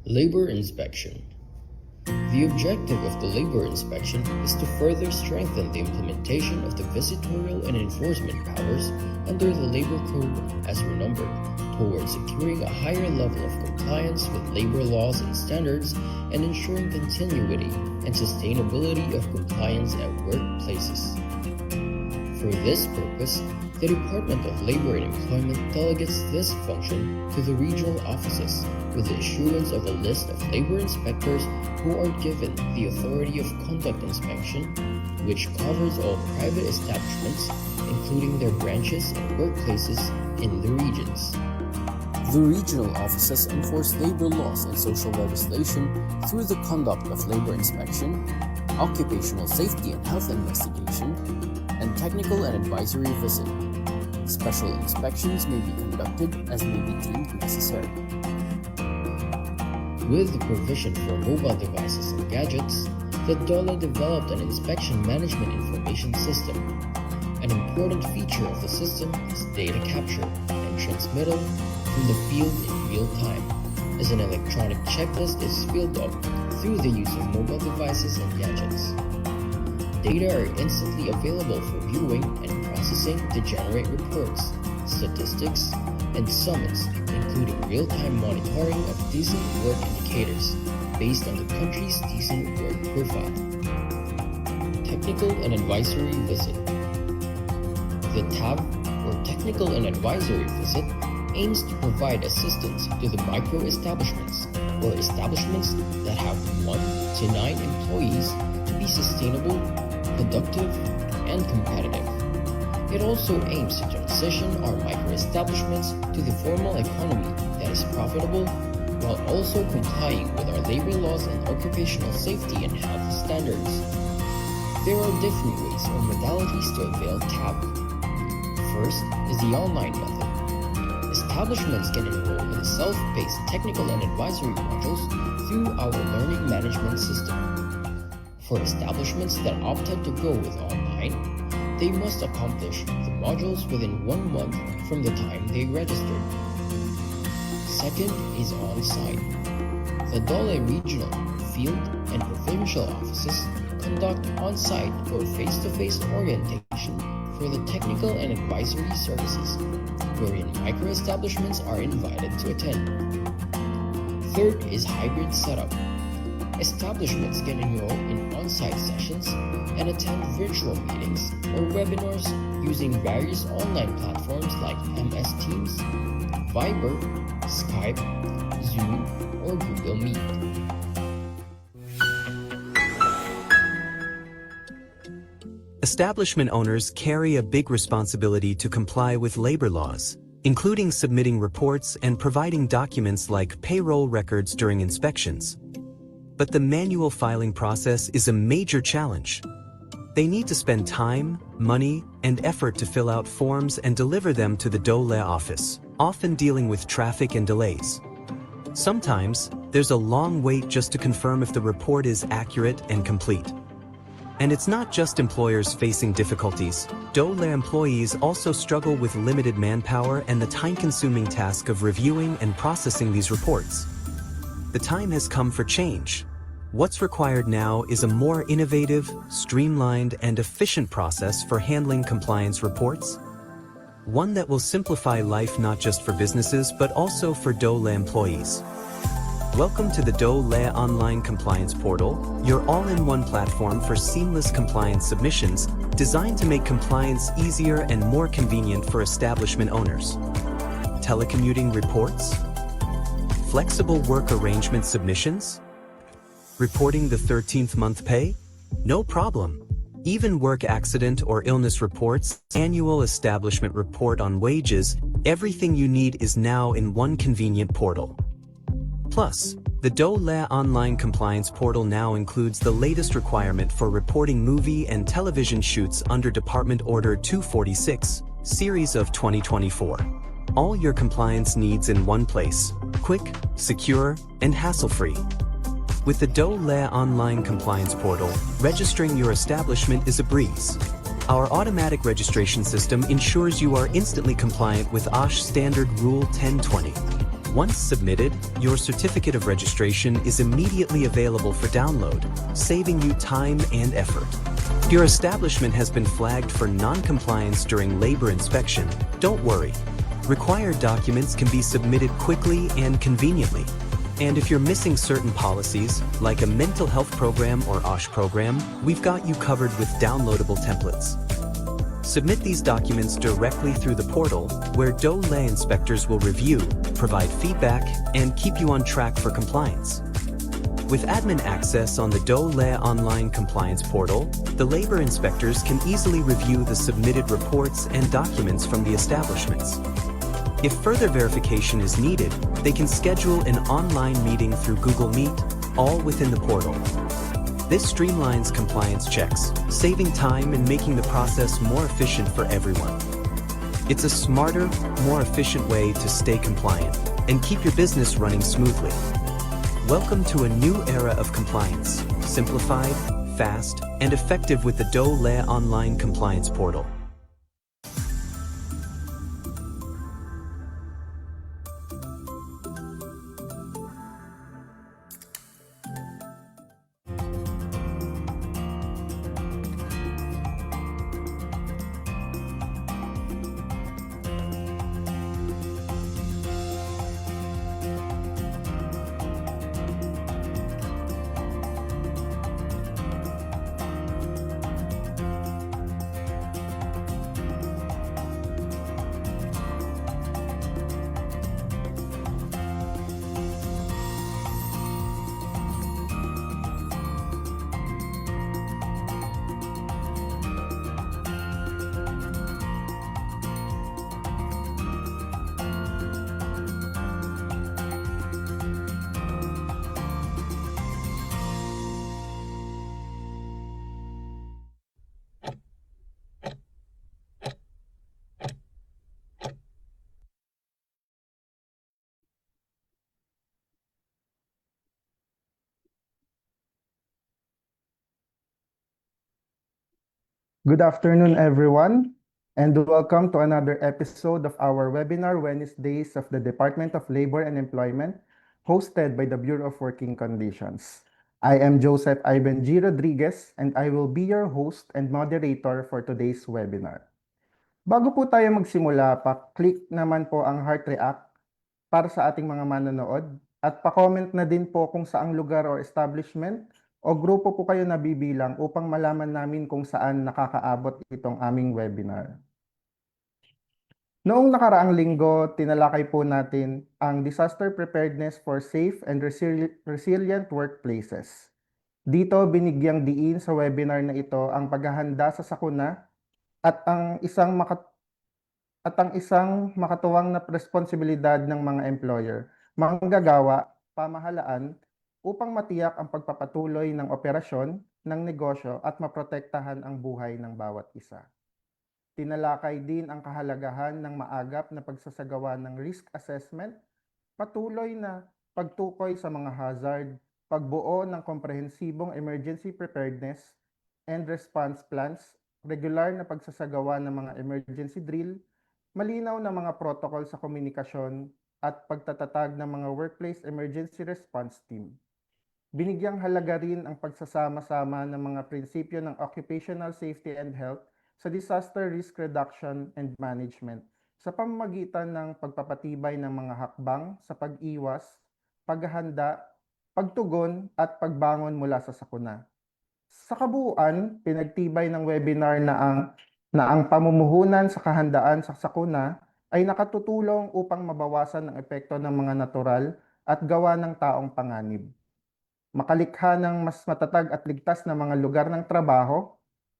Labor inspection. The objective of the labor inspection is to further strengthen the implementation of the visitorial and enforcement powers under the Labor Code as renumbered towards securing a higher level of compliance with labor laws and standards and ensuring continuity and sustainability of compliance at workplaces. For this purpose, the Department of Labor and Employment delegates this function to the regional offices with the issuance of a list of labor inspectors who are given the authority of conduct inspection, which covers all private establishments, including their branches and workplaces in the regions. The regional offices enforce labor laws and social legislation through the conduct of labor inspection, occupational safety and health investigation, and technical and advisory visit. Special inspections may be conducted as may be deemed necessary. With the provision for mobile devices and gadgets, the DOLE developed an inspection management information system. An important feature of the system is data capture and transmittal from the field in real time, as an electronic checklist is filled up through the use of mobile devices and gadgets. Data are instantly available for viewing and processing to generate reports, statistics, and summons, including real-time monitoring of decent work indicators based on the country's decent work profile. Technical and advisory visit. The TAV, or Technical and Advisory Visit, aims to provide assistance to the micro-establishments, or establishments that have 1 to 9 employees, to be sustainable, productive, and competitive. It also aims to transition our micro-establishments to the formal economy that is profitable, while also complying with our labor laws and occupational safety and health standards. There are different ways or modalities to avail TAB. First is the online method. Establishments can enroll in self-paced technical and advisory modules through our learning management system. For establishments that opted to go with online, they must accomplish the modules within 1 month from the time they registered. Second is on-site. The DOLE regional, field, and provincial offices conduct on-site or face-to-face orientation for the technical and advisory services, wherein micro-establishments are invited to attend. Third is hybrid setup. Establishments can enroll in on-site sessions and attend virtual meetings or webinars using various online platforms like MS Teams, Viber, Skype, Zoom, or Google Meet. Establishment owners carry a big responsibility to comply with labor laws, including submitting reports and providing documents like payroll records during inspections. But the manual filing process is a major challenge. They need to spend time, money, and effort to fill out forms and deliver them to the DOLE office, often dealing with traffic and delays. Sometimes, there's a long wait just to confirm if the report is accurate and complete. And it's not just employers facing difficulties. DOLE employees also struggle with limited manpower and the time-consuming task of reviewing and processing these reports. The time has come for change. What's required now is a more innovative, streamlined, and efficient process for handling compliance reports. One that will simplify life not just for businesses but also for DOLE employees. Welcome to the DOLE Online Compliance Portal, your all-in-one platform for seamless compliance submissions, designed to make compliance easier and more convenient for establishment owners. Telecommuting reports? Flexible work arrangement submissions? Reporting the 13th month pay? No problem. Even work accident or illness reports, annual establishment report on wages, everything you need is now in one convenient portal. Plus, the DOLE Online Compliance Portal now includes the latest requirement for reporting movie and television shoots under Department Order 246, Series of 2024. All your compliance needs in one place, quick, secure, and hassle-free. With the DOLE Online Compliance Portal, registering your establishment is a breeze. Our automatic registration system ensures you are instantly compliant with OSH Standard Rule 1020. Once submitted, your certificate of registration is immediately available for download, saving you time and effort. If your establishment has been flagged for non-compliance during labor inspection, don't worry. Required documents can be submitted quickly and conveniently. And if you're missing certain policies, like a mental health program or OSH program, we've got you covered with downloadable templates. Submit these documents directly through the portal, where DOLE inspectors will review, provide feedback, and keep you on track for compliance. With admin access on the DOLE online compliance portal, the labor inspectors can easily review the submitted reports and documents from the establishments. If further verification is needed, they can schedule an online meeting through Google Meet, all within the portal. This streamlines compliance checks, saving time and making the process more efficient for everyone. It's a smarter, more efficient way to stay compliant and keep your business running smoothly. Welcome to a new era of compliance, simplified, fast, and effective with the DOLE online compliance portal. Good afternoon, everyone, and welcome to another episode of our webinar Wednesdays of the Department of Labor and Employment, hosted by the Bureau of Working Conditions. I am Joseph Ivan G. Rodriguez, and I will be your host and moderator for today's webinar. Bago po tayo magsimula, pa-click naman po ang heart react para sa ating mga manonood at pa-comment na din po kung saang lugar o establishment o grupo po kayo nabibilang upang malaman namin kung saan nakakaabot itong aming webinar. Noong nakaraang linggo, tinalakay po natin ang disaster preparedness for safe and resilient workplaces. Dito binigyang diin sa webinar na ito ang paghahanda sa sakuna at ang isang makatuwang na responsibilidad ng mga employer, manggagawa, pamahalaan, upang matiyak ang pagpapatuloy ng operasyon ng negosyo at maprotektahan ang buhay ng bawat isa. Tinalakay din ang kahalagahan ng maagap na pagsasagawa ng risk assessment, patuloy na pagtukoy sa mga hazard, pagbuo ng komprehensibong emergency preparedness and response plans, regular na pagsasagawa ng mga emergency drill, malinaw na mga protocol sa komunikasyon at pagtatatag ng mga workplace emergency response team. Binigyang halaga rin ang pagsasama-sama ng mga prinsipyo ng occupational safety and health sa disaster risk reduction and management sa pamamagitan ng pagpapatibay ng mga hakbang sa pag-iwas, paghahanda, pagtugon at pagbangon mula sa sakuna. Sa kabuuan, pinagtibay ng webinar na ang pamumuhunan sa kahandaan sa sakuna ay nakatutulong upang mabawasan ang epekto ng mga natural at gawa ng taong panganib. Makalikha ng mas matatag at ligtas na mga lugar ng trabaho,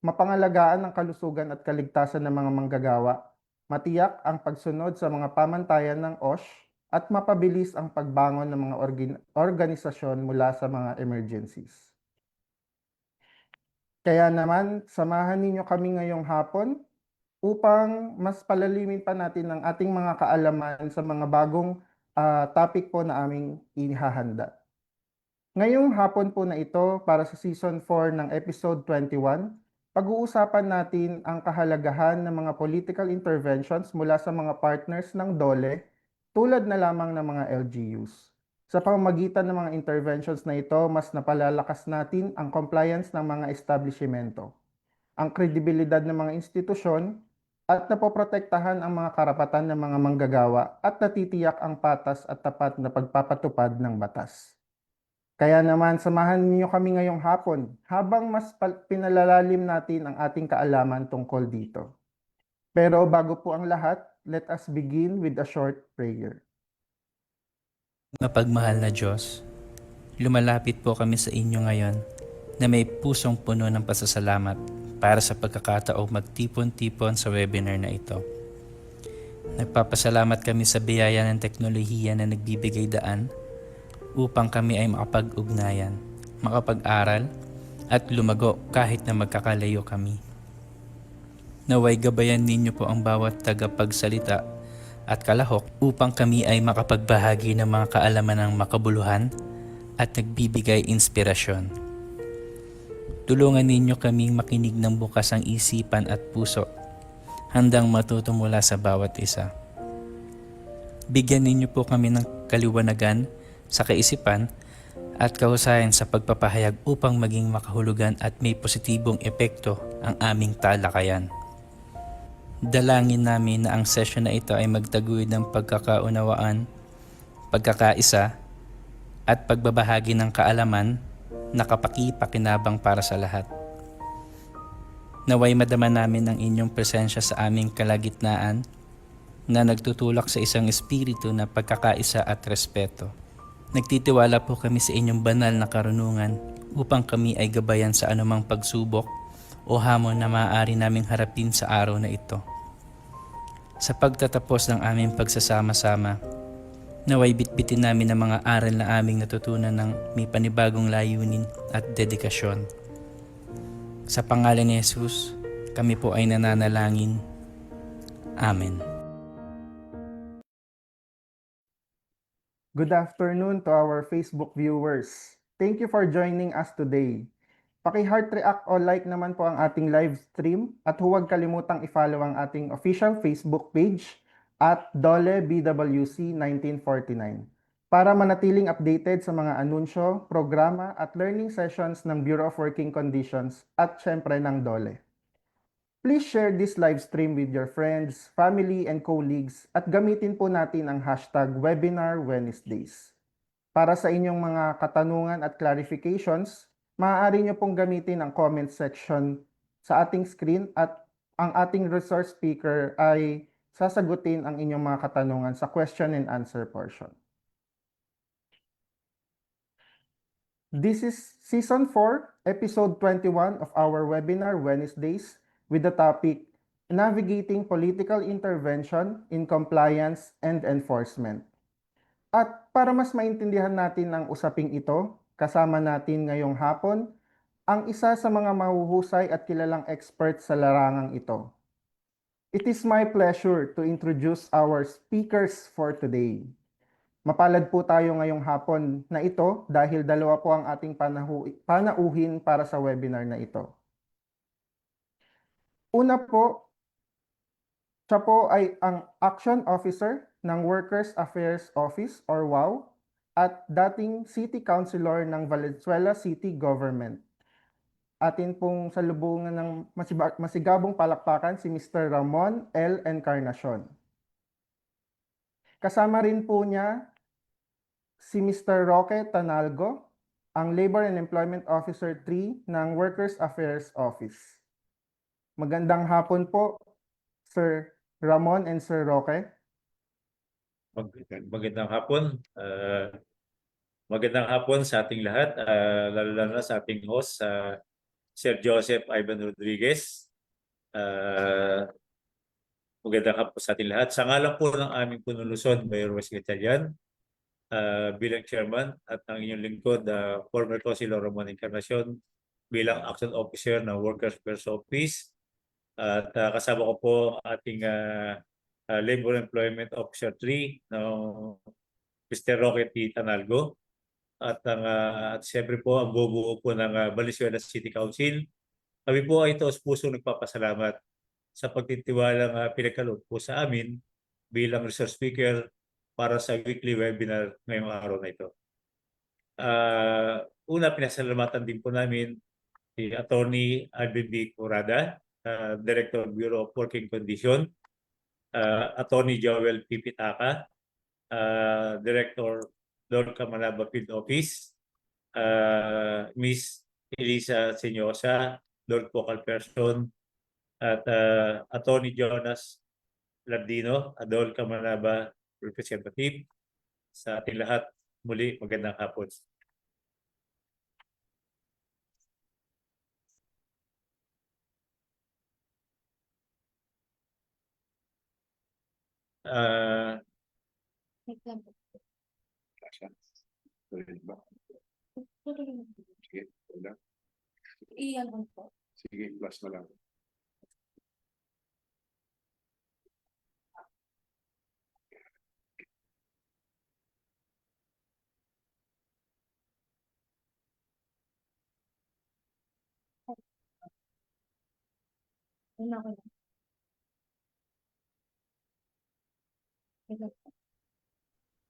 mapangalagaan ang kalusugan at kaligtasan ng mga manggagawa, matiyak ang pagsunod sa mga pamantayan ng OSH, at mapabilis ang pagbangon ng mga organisasyon mula sa mga emergencies. Kaya naman, samahan ninyo kami ngayong hapon upang mas palalimin pa natin ang ating mga kaalaman sa mga bagong topic po na aming inihahanda. Ngayong hapon po na ito para sa Season 4 ng Episode 21, pag-uusapan natin ang kahalagahan ng mga political interventions mula sa mga partners ng DOLE tulad na lamang ng mga LGUs. Sa pamamagitan ng mga interventions na ito, mas napalalakas natin ang compliance ng mga establishmento, ang kredibilidad ng mga institusyon, at napoprotektahan ang mga karapatan ng mga manggagawa at natitiyak ang patas at tapat na pagpapatupad ng batas. Kaya naman, samahan niyo kami ngayong hapon habang mas pinalalalim natin ang ating kaalaman tungkol dito. Pero bago po ang lahat, let us begin with a short prayer. Mapagmahal na Diyos, lumalapit po kami sa inyo ngayon na may pusong puno ng pasasalamat para sa pagkakataong magtipon-tipon sa webinar na ito. Nagpapasalamat kami sa biyaya ng teknolohiya na nagbibigay daan upang kami ay makapag-ugnayan, makapag-aral at lumago kahit na magkakalayo kami. Naway gabayan ninyo po ang bawat tagapagsalita at kalahok upang kami ay makapagbahagi ng mga kaalaman ng makabuluhan at nagbibigay inspirasyon. Tulungan ninyo kaming makinig ng bukas ang isipan at puso, handang matuto mula sa bawat isa. Bigyan ninyo po kami ng kaliwanagan sa kaisipan at kahusayan sa pagpapahayag upang maging makahulugan at may positibong epekto ang aming talakayan. Dalangin namin na ang session na ito ay magtaguyod ng pagkakaunawaan, pagkakaisa, at pagbabahagi ng kaalaman na kapaki-pakinabang para sa lahat. Naway madama namin ang inyong presensya sa aming kalagitnaan na nagtutulak sa isang espiritu na pagkakaisa at respeto. Nagtitiwala po kami sa inyong banal na karunungan upang kami ay gabayan sa anumang pagsubok o hamon na maaari naming harapin sa araw na ito. Sa pagtatapos ng aming pagsasama-sama, naway bitbitin namin ang mga aral na aming natutunan ng may panibagong layunin at dedikasyon. Sa pangalan ni Jesus, kami po ay nananalangin. Amen. Good afternoon to our Facebook viewers. Thank you for joining us today. Paki-heart react o like naman po ang ating live stream at huwag kalimutang i-follow ang ating official Facebook page at Dole BWC 1949 para manatiling updated sa mga anunsyo, programa at learning sessions ng Bureau of Working Conditions at syempre ng Dole. Please share this live stream with your friends, family, and colleagues at gamitin po natin ang hashtag Webinar Wednesdays. Para sa inyong mga katanungan at clarifications, maaari nyo pong gamitin ang comment section sa ating screen at ang ating resource speaker ay sasagutin ang inyong mga katanungan sa question and answer portion. This is Season 4, Episode 21 of our Webinar Wednesdays with the topic Navigating Political Intervention in Compliance and Enforcement. At para mas maintindihan natin ang usaping ito, kasama natin ngayong hapon ang isa sa mga mahuhusay at kilalang expert sa larangang ito. It is my pleasure to introduce our speakers for today. Mapalad po tayo ngayong hapon na ito dahil dalawa po ang ating panauhin para sa webinar na ito. Una po, siya po ay ang Action Officer ng Workers Affairs Office or WAW at dating City Councilor ng Valenzuela City Government. Atin pong salubungan ng masigabong palakpakan si Mr. Ramon L. Encarnacion. Kasama rin po niya si Mr. Roque Tanalgo, ang Labor and Employment Officer 3 ng Workers Affairs Office. Magandang hapon po, Sir Ramon and Sir Roque. Magandang hapon. Magandang hapon sa ating lahat, lalo na sa ating host, Sir Joseph Ivan Rodriguez. Magandang hapon sa ating lahat. Sa ngalan po ng aming Punuluson, Mayor Wesley Talian, bilang chairman at ang inyong lingkod, former Councilor Ramon Encarnacion, bilang Action Officer ng Workers Affairs Office. At kasama ko po ating Labor Employment Officer 3, Mr. Roque T. Tanalgo. At siyempre po ang bubuo po ng Valenzuela City Council, Kami po ay taos pusong nagpapasalamat sa pagtitiwalang pinagkaloob po sa amin bilang resource speaker para sa weekly webinar ngayong araw na ito. Una, pinasalamatan din po namin si Attorney Alvin B. Curada, Director of Bureau of Working Condition, Attorney Joel Pipitaka, Director Lorca Manaba Field Office, Miss Elisa Senyosa, Lord Focal Person, at Attorney Jonas Lardino, Adol Camaraba Representative. Sa ating lahat, muli magandang hapon. Sige, plus na lang.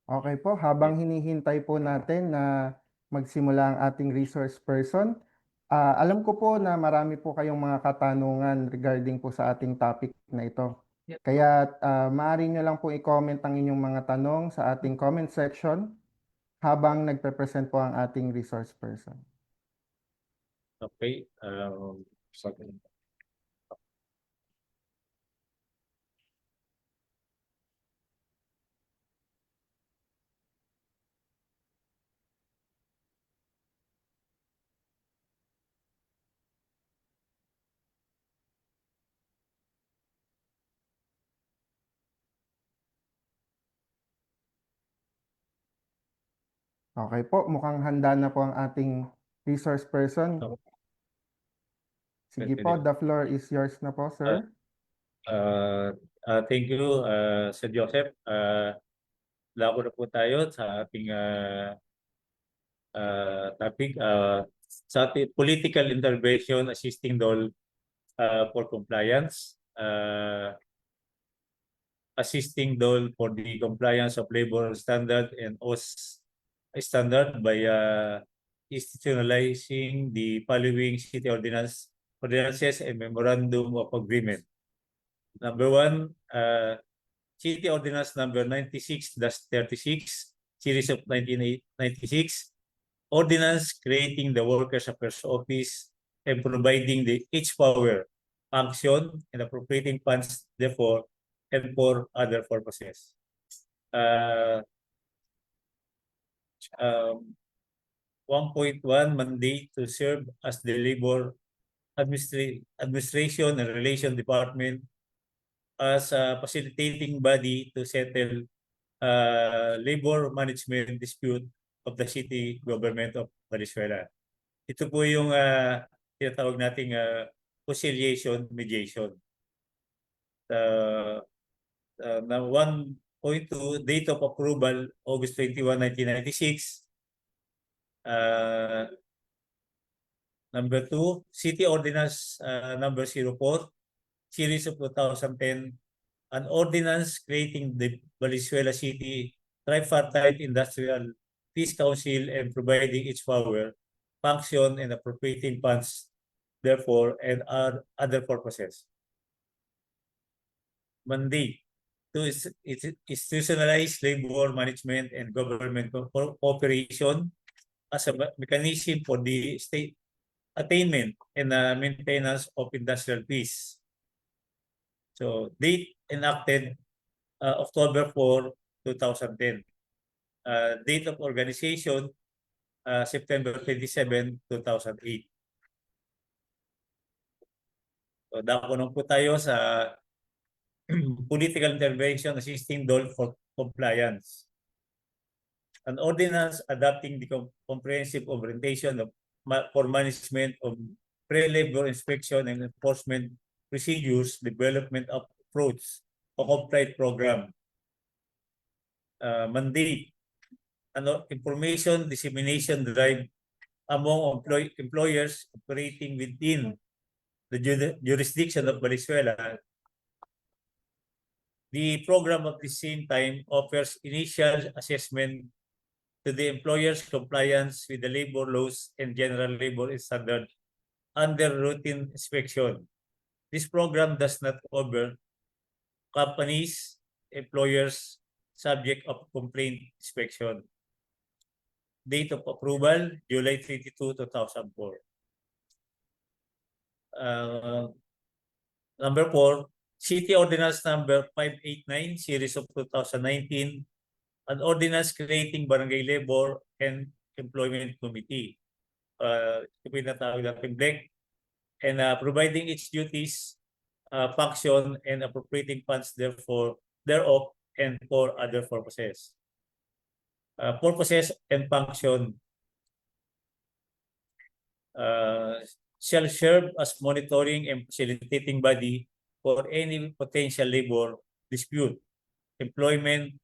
Okay po, habang hinihintay po natin na magsimula ang ating resource person, alam ko po na marami po kayong mga katanungan regarding po sa ating topic na ito. Kaya maaari nyo lang po i-comment ang inyong mga tanong sa ating comment section habang nagpe-present po ang ating resource person. Okay. Okay po, mukhang handa na po ang ating resource person. Sige po, the floor is yours na po, sir. Thank you, Sir Joseph. Lako na po tayo sa ating topic. Sa ating political intervention assisting DOL for compliance. Assisting DOL for the compliance of labor standard and OS standard by institutionalizing the following city ordinances and memorandum of agreement. Number 1, City Ordinance Number 96-36, Series of 1996, Ordinance creating the Workers' Affairs Office and providing the H-Power function and appropriating funds therefore and for other purposes. 1.1 mandate to serve as the labor administration and relation department as a facilitating body to settle labor management dispute of the city government of Valenzuela. Ito po yung tinatawag nating conciliation mediation. Na 1.2, date of approval, August 21, 1996. Number 2, City Ordinance Number 04, Series of 2010, an ordinance creating the Valenzuela City Tripartite Industrial Peace Council and providing its power, function, and appropriating funds, therefore, and other purposes. Mandate to institutionalize labor management and government cooperation as a mechanism for the state attainment and maintenance of industrial peace. So, date enacted October 4, 2010. Date of organization September 27, 2008. So, dapat po tayo sa political intervention assisting DOL for compliance. An ordinance adopting the comprehensive orientation for management of pre-labor inspection and enforcement procedures, development of approach to compliance program. Mandate, information dissemination drive among employers operating within the jurisdiction of Valenzuela, the program at the same time offers initial assessment to the employer's compliance with the labor laws and general labor standards under routine inspection. This program does not cover companies, employers subject of complaint inspection. Date of approval, July 22, 2004. Number 4, City Ordinance Number 589, Series of 2019, an ordinance creating Barangay Labor and Employment Committee. Ito pinatawag natin BLEC, and providing its duties, function, and appropriating funds thereof and for other purposes. Purposes and function shall serve as monitoring and facilitating body for any potential labor dispute, employment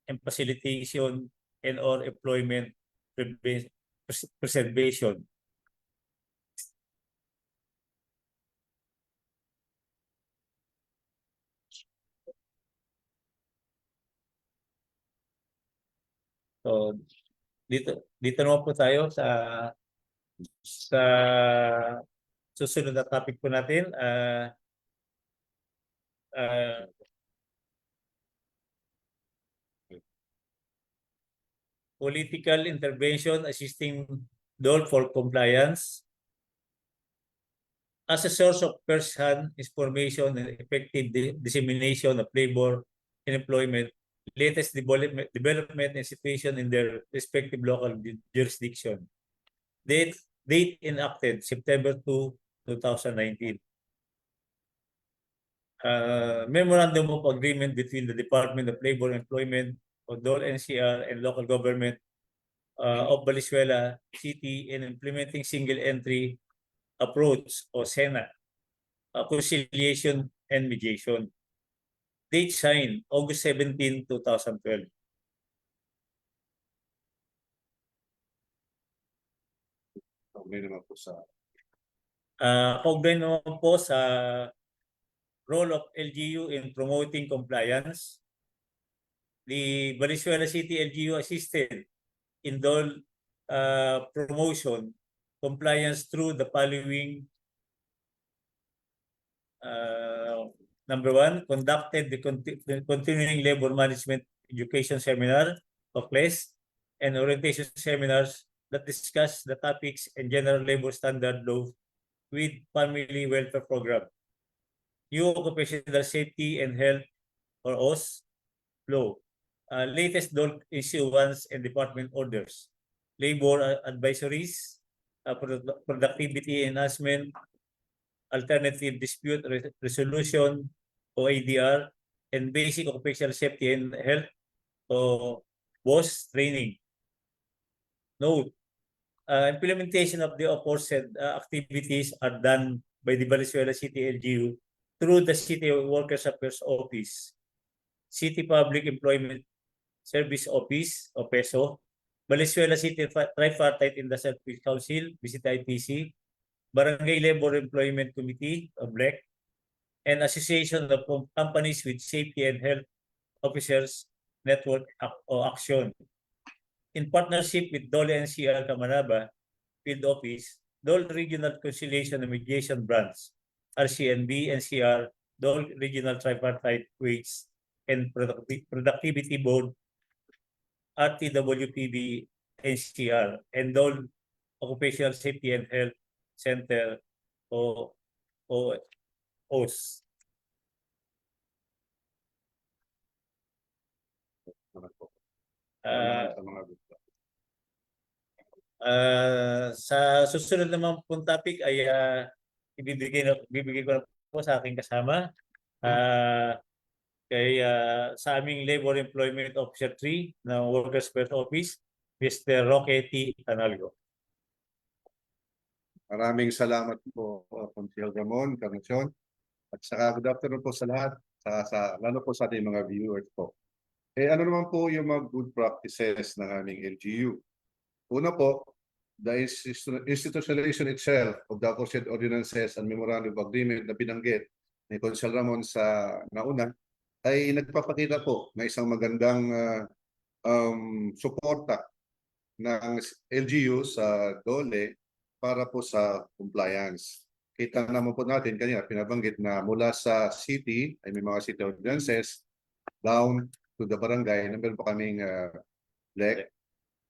and facilitation, and or employment preservation. So dito naman po tayo sa susunod na topic po natin. Political intervention assisting DOL for compliance. As a source of first-hand information and effective dissemination of labor and employment, latest development and situation in their respective local jurisdiction. Date enacted September 2, 2019. Memorandum of Agreement between the Department of Labor and Employment of DOL NCR and local government of Valenzuela City in implementing single entry approach o SENA, conciliation and mediation. Date signed August 17, 2012. Kaugnay naman po sa Kaugnay naman po sa role of LGU in promoting compliance. The Valenzuela City LGU assisted in DOL promotion compliance through the following. Number 1, conducted the continuing labor management education seminar of CLES and orientation seminars that discuss the topics and general labor standard law with family welfare program, new occupational safety and health or OS law, latest DOL issuance and department orders, labor advisories, productivity enhancement, alternative dispute resolution o ADR, and basic occupational safety and health o BOSS training. Note, implementation of the aforesaid activities are done by the Valenzuela City LGU through the City Workers Affairs Office, City Public Employment Service Office o PESO, Valenzuela City Tripartite Industrial Peace Council, VCTIPC, Barangay Labor Employment Committee o BLEC, and Association of Companies with Safety and Health Officers Network o Action. In partnership with DOL NCR Camaraba Field Office, DOL Regional Conciliation and Mediation Branch, RCNB, NCR, DOL Regional Tripartite Wage and Productivity Board, RTWPB, NCR, and DOL Occupational Safety and Health Center o OS. naman po. Ah, Sa mga group. Sa susunod naman pong topic ay ibibigay ko na po sa aking kasama sa aming Labor Employment Officer 3 ng Workers Affairs Office, Mr. Roque T. Analgo. Maraming salamat po, Consiel Ramon, Carnacion. At saka good afternoon po sa lahat, lalo po sa ating mga viewers po. Ano naman po yung mga good practices ng aming LGU? Una po, the institutionalization itself of the aforesaid ordinances and memorandum of agreement na binanggit ni Consul Ramon sa nauna ay nagpapakita po na isang magandang suporta ng LGU sa DOLE para po sa compliance. Kita naman po natin kanina pinabanggit na mula sa city ay may mga city ordinances down to the barangay na meron po kaming LEC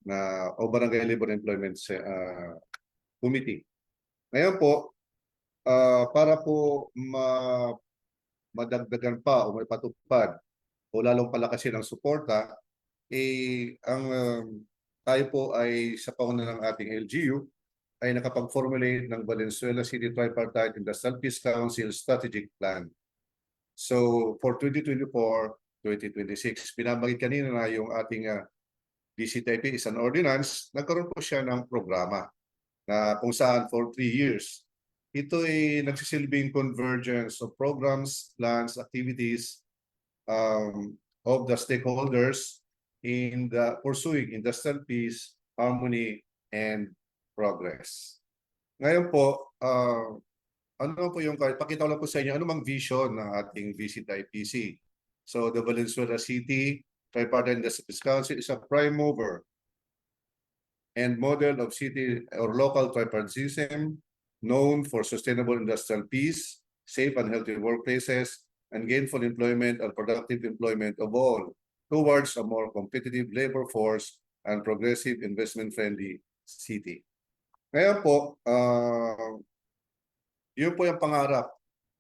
na o Barangay Labor Employment Committee. Ngayon po, para po madagdagan pa o maipatupad o lalong palakasin ang suporta, tayo po ay sa pauna ng ating LGU ay nakapag-formulate ng Valenzuela City Tripartite Industrial Peace Council Strategic Plan. So for 2024-2026, binabanggit kanina na yung ating DCTIP is an ordinance, nagkaroon po siya ng programa na kung saan for 3 years. Ito ay nagsisilbing convergence of programs, plans, activities of the stakeholders in the pursuing industrial peace, harmony, and progress. Ngayon po, ano po yung, pakita ko lang po sa inyo, ano mang vision ng ating VCTIPC. So the Valenzuela City Tripartite Industrial Peace Council is a prime mover and model of city or local tripartism known for sustainable industrial peace, safe and healthy workplaces, and gainful employment and productive employment of all towards a more competitive labor force and progressive investment-friendly city. Ngayon po, yun po yung pangarap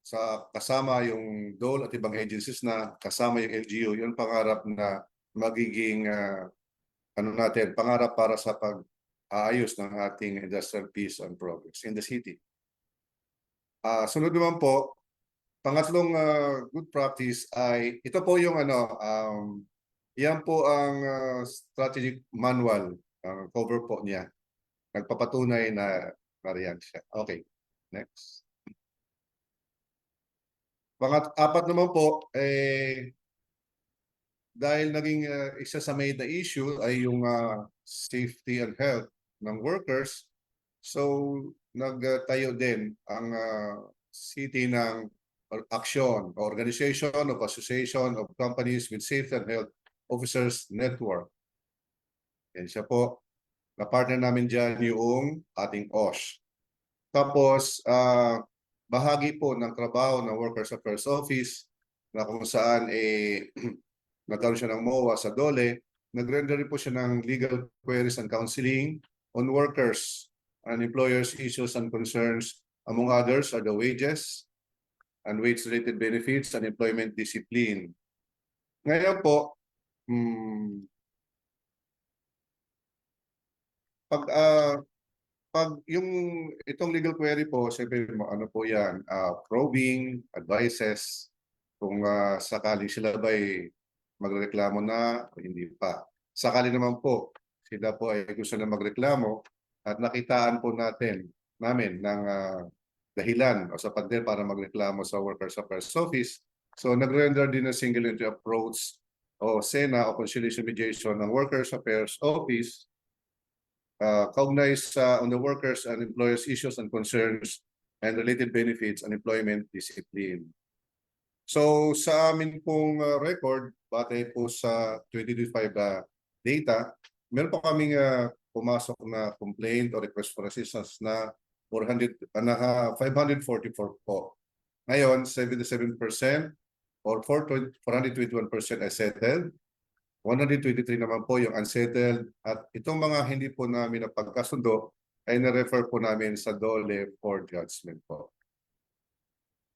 sa kasama yung DOLE at ibang agencies na kasama yung LGU, yun pangarap na magiging pangarap para sa pag-aayos ng ating industrial peace and progress in the city. Sunod naman po, pangatlong good practice ay ito po yung yan po ang strategic manual, cover po niya. Nagpapatunay na nariyan siya. Okay, next. Apat naman po, dahil naging isa sa main na issue ay yung safety and health ng workers, so nagtayo din ang city ng action, organization of association of companies with safety and health officers network. Yan siya po. Na-partner namin dyan yung ating OSH. Tapos, bahagi po ng trabaho ng Workers Affairs Office na kung saan nagkaroon siya ng MOA sa DOLE, nag-render po siya ng legal queries and counseling on workers and employers' issues and concerns. Among others are the wages and wage-related benefits and employment discipline. Ngayon po, pag yung itong legal query po, sabi mo, ano po yan, probing, advices, kung sakali sila ba'y magreklamo na o hindi pa. Sakali naman po, sila po ay gusto na magreklamo at nakitaan po namin ng dahilan o sapat din para magreklamo sa Workers Affairs Office. So nag-render din ng single entry approach o SENA o Conciliation Mediation ng Workers Affairs Office cognized on the workers and employers' issues and concerns and related benefits and employment discipline. So sa amin pong record, batay po sa 2025 data, meron po kaming pumasok na complaint o request for assistance na 544 po. Ngayon, 77% or 421% ay settled. 123 naman po yung unsettled at itong mga hindi po namin napagkasundo ay na-refer po namin sa DOLE for judgment po.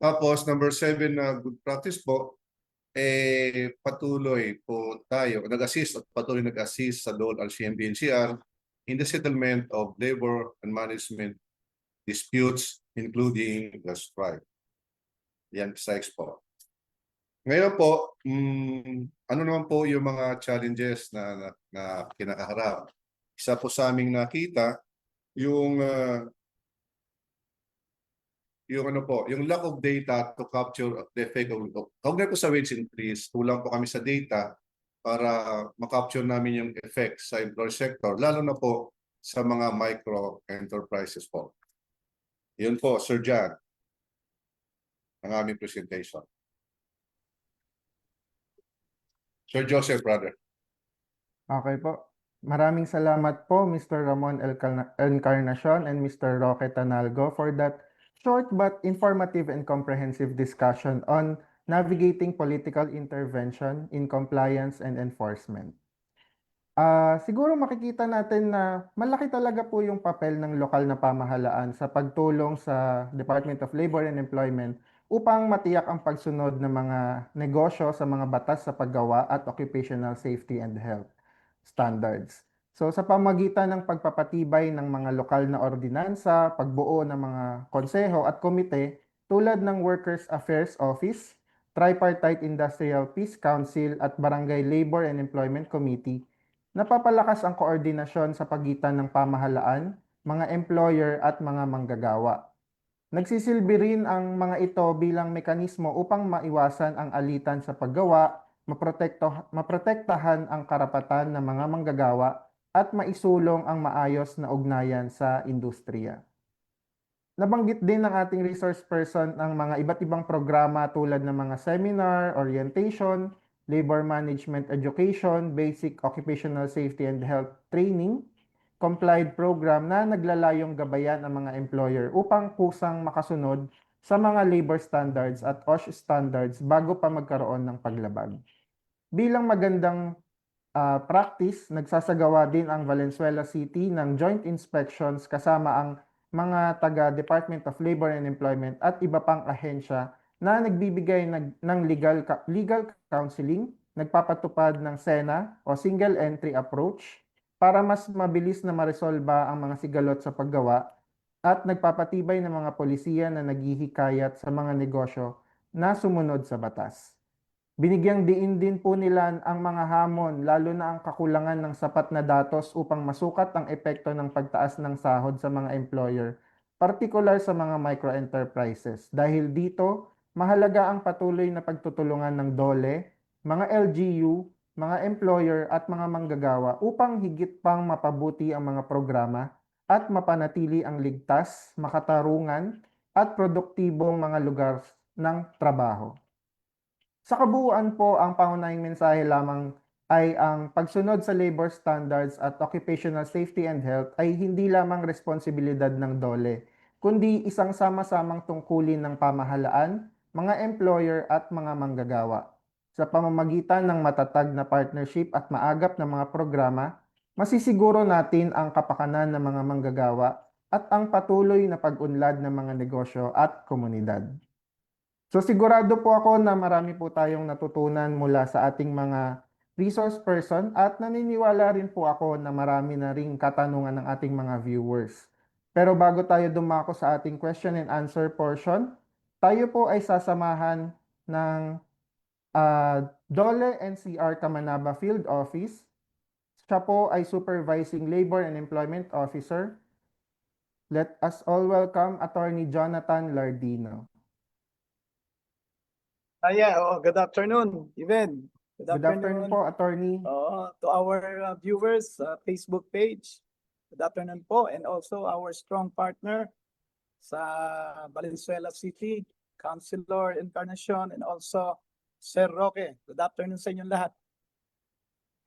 Tapos number 7 na good practice po, patuloy po tayo, nag-assist at patuloy nag-assist sa DOLE, RCMP, NCR in the settlement of labor and management disputes including the strike. Yan, strikes po. Ngayon po, ano naman po yung mga challenges na kinakaharap? Isa po sa aming nakita, yung lack of data to capture the effect of kaugnay po sa wage increase, kulang po kami sa data para makapture namin yung effect sa employer sector, lalo na po sa mga micro enterprises po. Yun po, Sir Jan, ang aming presentation. Sir Joseph, brother. Okay po. Maraming salamat po, Mr. Ramon Encarnacion and Mr. Roque Tanalgo for that short but informative and comprehensive discussion on navigating political intervention in compliance and enforcement. Siguro makikita natin na malaki talaga po yung papel ng lokal na pamahalaan sa pagtulong sa Department of Labor and Employment upang matiyak ang pagsunod ng mga negosyo sa mga batas sa paggawa at occupational safety and health standards. So sa pamagitan ng pagpapatibay ng mga lokal na ordinansa, pagbuo ng mga konseho at komite tulad ng Workers' Affairs Office, Tripartite Industrial Peace Council at Barangay Labor and Employment Committee, napapalakas ang koordinasyon sa pagitan ng pamahalaan, mga employer at mga manggagawa. Nagsisilbi rin ang mga ito bilang mekanismo upang maiwasan ang alitan sa paggawa, maprotektahan ang karapatan ng mga manggagawa at maisulong ang maayos na ugnayan sa industriya. Nabanggit din ng ating resource person ang mga iba't ibang programa tulad ng mga seminar, orientation, labor management education, basic occupational safety and health training, complied program na naglalayong gabayan ang mga employer upang kusang makasunod sa mga labor standards at OSH standards bago pa magkaroon ng paglabag. Bilang magandang practice, nagsasagawa din ang Valenzuela City ng joint inspections kasama ang mga taga Department of Labor and Employment at iba pang ahensya na nagbibigay ng legal counseling, nagpapatupad ng SENA o single entry approach para mas mabilis na maresolba ang mga sigalot sa paggawa at nagpapatibay ng mga polisiya na naghihikayat sa mga negosyo na sumunod sa batas. Binigyang diin din po nila ang mga hamon, lalo na ang kakulangan ng sapat na datos upang masukat ang epekto ng pagtaas ng sahod sa mga employer, partikular sa mga microenterprises. Dahil dito, mahalaga ang patuloy na pagtutulungan ng DOLE, mga LGU, mga employer at mga manggagawa upang higit pang mapabuti ang mga programa at mapanatili ang ligtas, makatarungan at produktibong mga lugar ng trabaho. Sa kabuuan po, ang pangunahing mensahe lamang ay ang pagsunod sa labor standards at occupational safety and health ay hindi lamang responsibilidad ng DOLE, kundi isang sama-samang tungkulin ng pamahalaan, mga employer at mga manggagawa. Sa pamamagitan ng matatag na partnership at maagap na mga programa, masisiguro natin ang kapakanan ng mga manggagawa at ang patuloy na pag-unlad ng mga negosyo at komunidad. So sigurado po ako na marami po tayong natutunan mula sa ating mga resource person at naniniwala rin po ako na marami na ring katanungan ng ating mga viewers. Pero bago tayo dumako sa ating question and answer portion, tayo po ay sasamahan ng DOLE NCR Camanaba Field Office. Siya po ay Supervising Labor and Employment Officer. Let us all welcome Attorney Jonathan Lardino. Good afternoon, Even. Good afternoon po, Attorney. To our viewers, Facebook page. Good afternoon po, and also our strong partner sa Valenzuela City, Councilor Encarnacion, and also Sir Roque. Good afternoon sa inyong lahat.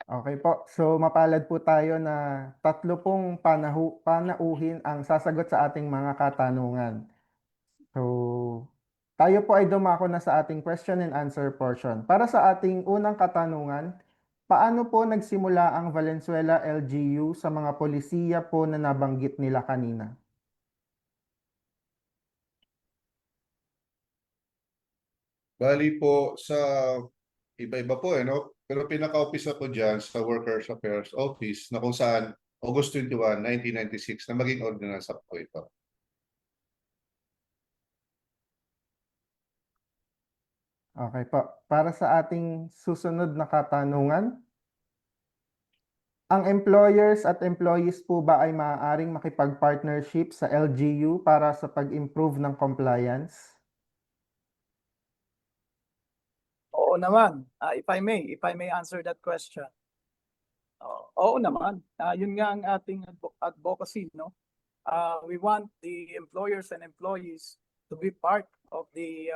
Okay po. So mapalad po tayo na tatlo pong panauhin ang sasagot sa ating mga katanungan. So tayo po ay dumako na sa ating question and answer portion. Para sa ating unang katanungan, paano po nagsimula ang Valenzuela LGU sa mga polisiya po na nabanggit nila kanina? Bali po sa iba-iba po no? Pero pinaka-office ako dyan sa Workers Affairs Office na kung saan August 21, 1996 na maging ordinansa po ito. Okay po. Para sa ating susunod na katanungan, ang employers at employees po ba ay maaaring makipag-partnership sa LGU para sa pag-improve ng compliance? Oo naman, if I may answer that question. Oo naman. Yun nga ang ating advocacy, no? We want the employers and employees to be part of the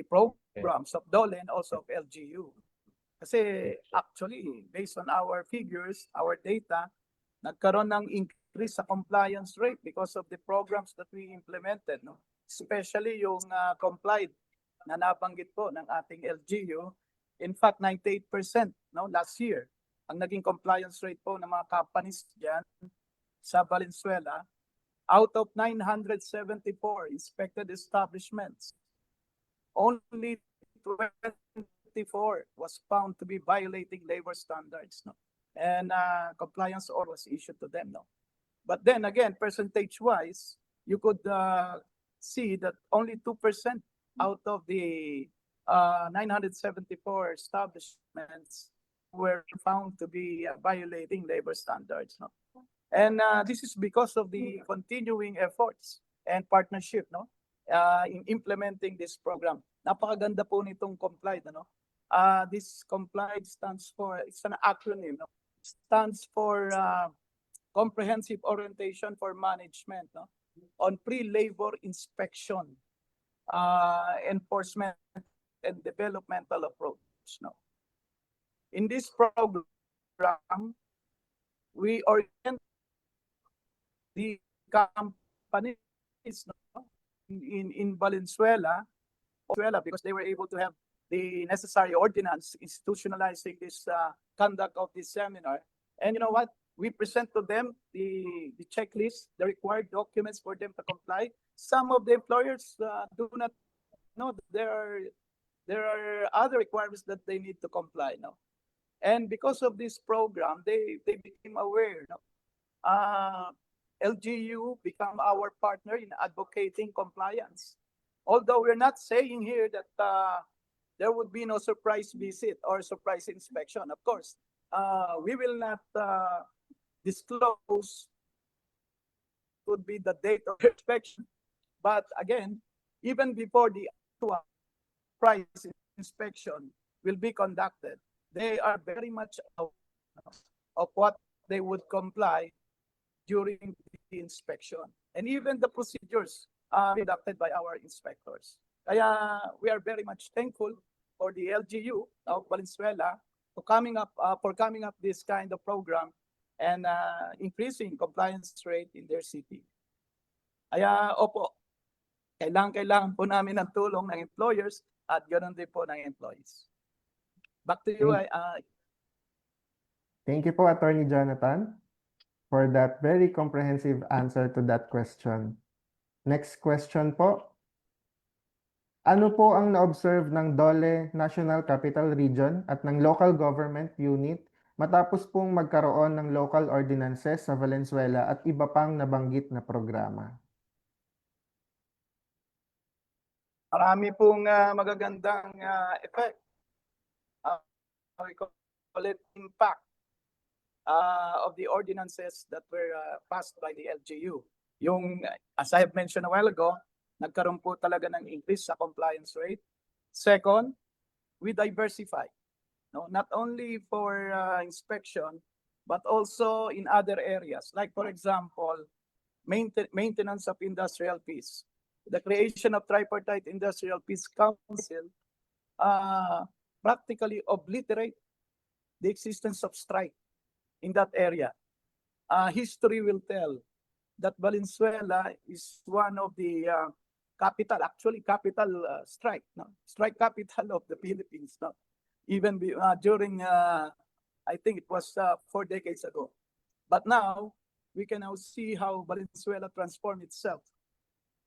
programs of DOLE and also of LGU. Kasi actually, based on our figures, our data, nagkaroon ng increase sa compliance rate because of the programs that we implemented, no? Especially yung complied na nabanggit po ng ating LGU. In fact, 98%, no, last year, ang naging compliance rate po ng mga companies dyan sa Valenzuela, out of 974 inspected establishments, only 24 was found to be violating labor standards, no? And compliance order was issued to them, no? But then again, percentage-wise, you could see that only 2% out of the 974 establishments were found to be violating labor standards, no? And this is because of the continuing efforts and partnership, no, in implementing this program. Napakaganda po nitong complied, no? This complied stands for, it's an acronym, no? Stands for Comprehensive Orientation for Management, no, on Pre-Labor Inspection, Enforcement, and Developmental Approach, no? In this program, we orient the companies, no, in Valenzuela because they were able to have the necessary ordinance institutionalizing this conduct of this seminar. And you know what? We present to them the checklist, the required documents for them to comply. Some of the employers do not know that there are other requirements that they need to comply, no? And because of this program, they became aware, no? LGU become our partner in advocating compliance. Although we're not saying here that there would be no surprise visit or surprise inspection. Of course, we will not disclose would be the date of inspection. But again, even before the surprise inspection will be conducted, they are very much aware of what they would comply during the inspection. And even the procedures conducted by our inspectors. Kaya we are very much thankful for the LGU of Valenzuela for coming up this kind of program and increasing compliance rate in their city. Kaya opo, kailangan po namin ng tulong ng employers at ganoon din po ng employees. Back to you. Thank you po, Attorney Jonathan, for that very comprehensive answer to that question. Next question po. Ano po ang na-observe ng DOLE National Capital Region at ng local government unit matapos pong magkaroon ng local ordinances sa Valenzuela at iba pang nabanggit na programa? Marami pong magagandang effect. We call it impact of the ordinances that were passed by the LGU. Yung, as I have mentioned a while ago, nagkaroon po talaga ng increase sa compliance rate. Second, we diversify, no? Not only for inspection, but also in other areas. Like for example, maintenance of industrial peace. The creation of Tripartite Industrial Peace Council practically obliterate the existence of strike in that area. History will tell that Valenzuela is one of the capital strike capital of the Philippines. No? Even during, I think it was 4 decades ago. But now, we can now see how Valenzuela transformed itself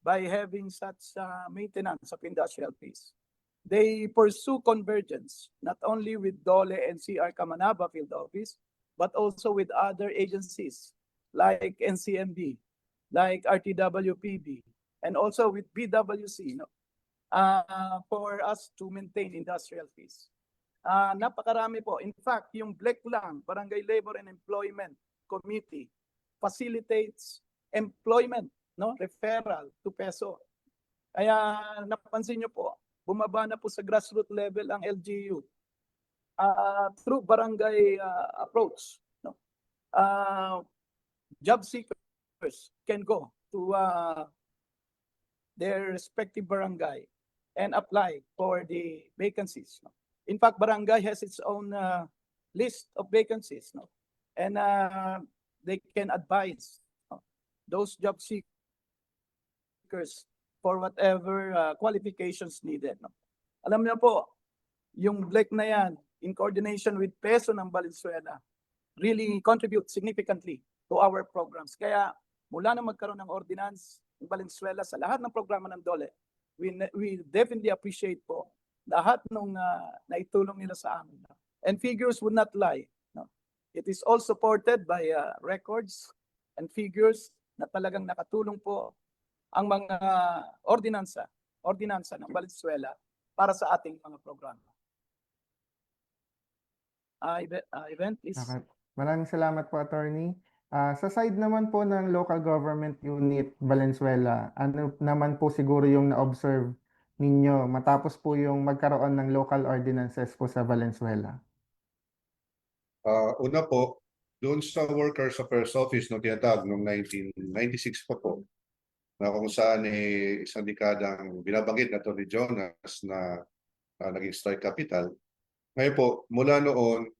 by having such maintenance of industrial peace. They pursue convergence, not only with DOLE and CR Camanaba Field Office, but also with other agencies like NCMB, like RTWPB, and also with BWC, no? For us to maintain industrial peace. Napakarami po. In fact, yung BLEC lang, Barangay Labor and Employment Committee, facilitates employment, no, referral to PESO. Kaya napansin nyo po, bumaba na po sa grassroots level ang LGU through barangay approach, no? job seekers can go to their respective barangay and apply for the vacancies. No? In fact, barangay has its own list of vacancies, no? And they can advise those job seekers for whatever qualifications needed. No? Alam niyo po, yung BLEC na yan, in coordination with PESO ng Valenzuela, really contribute significantly to our programs. Kaya mula na magkaroon ng ordinance ng Valenzuela sa lahat ng programa ng DOLE, we definitely appreciate po lahat ng naitulong nila sa amin. And figures would not lie. No? It is all supported by records and figures na talagang nakatulong po ang mga ordinansa ng Valenzuela para sa ating mga programa. Event, please. Okay. Maraming salamat po, Attorney. Sa side naman po ng Local Government Unit Valenzuela, ano naman po siguro yung na-observe ninyo matapos po yung magkaroon ng local ordinances po sa Valenzuela? Una po, doon sa Workers Affairs Office no tinatawag noong 1996 pa po, na kung saan isang dekadang binabanggit na Tony Jonas na naging strike capital. Ngayon po, mula noon,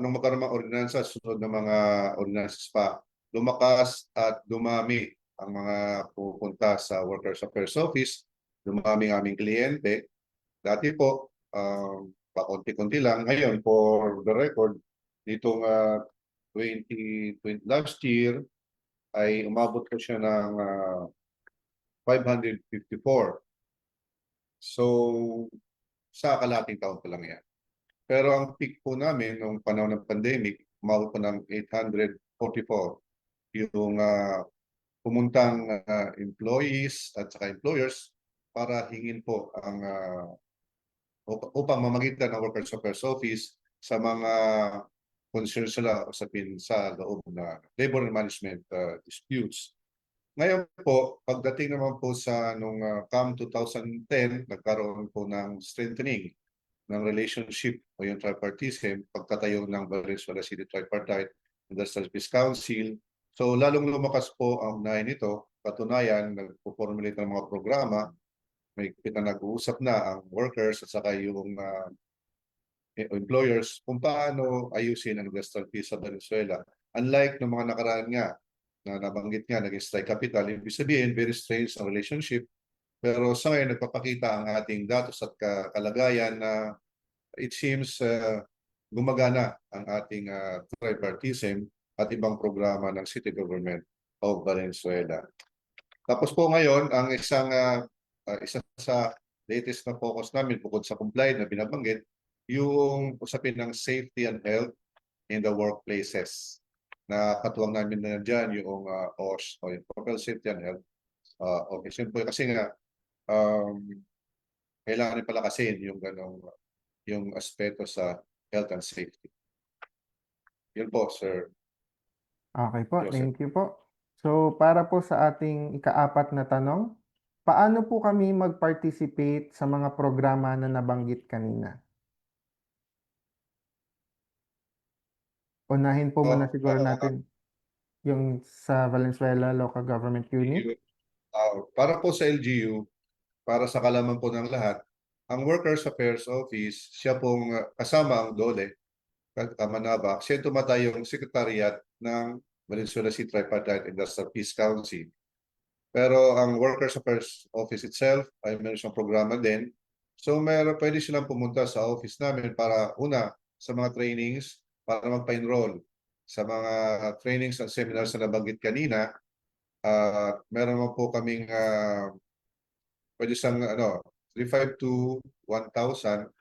nung magkaroon ng ordinansa, sunod na mga ordinances pa, lumakas at dumami ang mga pupunta sa Workers Affairs Office, dumami ang aming kliyente. Dati po, pakunti-kunti lang. Ngayon, for the record, ditong 2020 last year, ay umabot po siya ng 554. So, sa kalating taon pa lang yan. Pero ang peak po namin nung panahon ng pandemic, umabot po ng 844. Yung pumuntang employees at saka employers para hingin po ang upang mamagitan ng Workers Affairs Office sa mga concerns sila usapin sa loob na labor and management disputes. Ngayon po, pagdating naman po sa nung CAM 2010, nagkaroon po ng strengthening ng relationship o yung tripartism, pagtatayo ng Valenzuela City Tripartite Industrial Peace Council. So lalong lumakas po ang unahin nito. Katunayan, nagpo-formulate ng mga programa, may nag-uusap na ang workers at saka yung employers kung paano ayusin ang industrial peace sa Valenzuela. Unlike ng mga nakaraan nga, na nabanggit nga, naging strike capital, ibig sabihin, very strange ang relationship. Pero sa ngayon, nagpapakita ang ating datos at kalagayan na it seems gumagana ang ating tripartism at ibang programa ng City Government of Valenzuela. Tapos po ngayon, ang isa sa latest na focus namin bukod sa compliance na binabanggit, yung usapin ng safety and health in the workplaces. Na katuwang namin na dyan yung OSH o yung Corporate Safety and Health Office. Yun po kasi nga kailangan rin palakasin yung yung aspeto sa health and safety. Yun po, sir. Okay po, Joseph. thank you po. So para po sa ating ika-apat na tanong, paano po kami mag-participate sa mga programa na nabanggit kanina? Unahin po muna siguro natin yung sa Valenzuela Local Government Unit. Para po sa LGU, para sa kalaman po ng lahat, ang Workers Affairs Office, siya pong kasama ang DOLE, Manaba, siya tumatayong sekretariat ng Valenzuela City Tripartite Industrial Peace Council. Pero ang Workers Affairs Office itself ay meron siyang programa din. So pwede silang pumunta sa office namin para una sa mga trainings, para magpa-enroll sa mga trainings at seminars na nabanggit kanina. Meron naman po kaming pwede siyang 352 1,000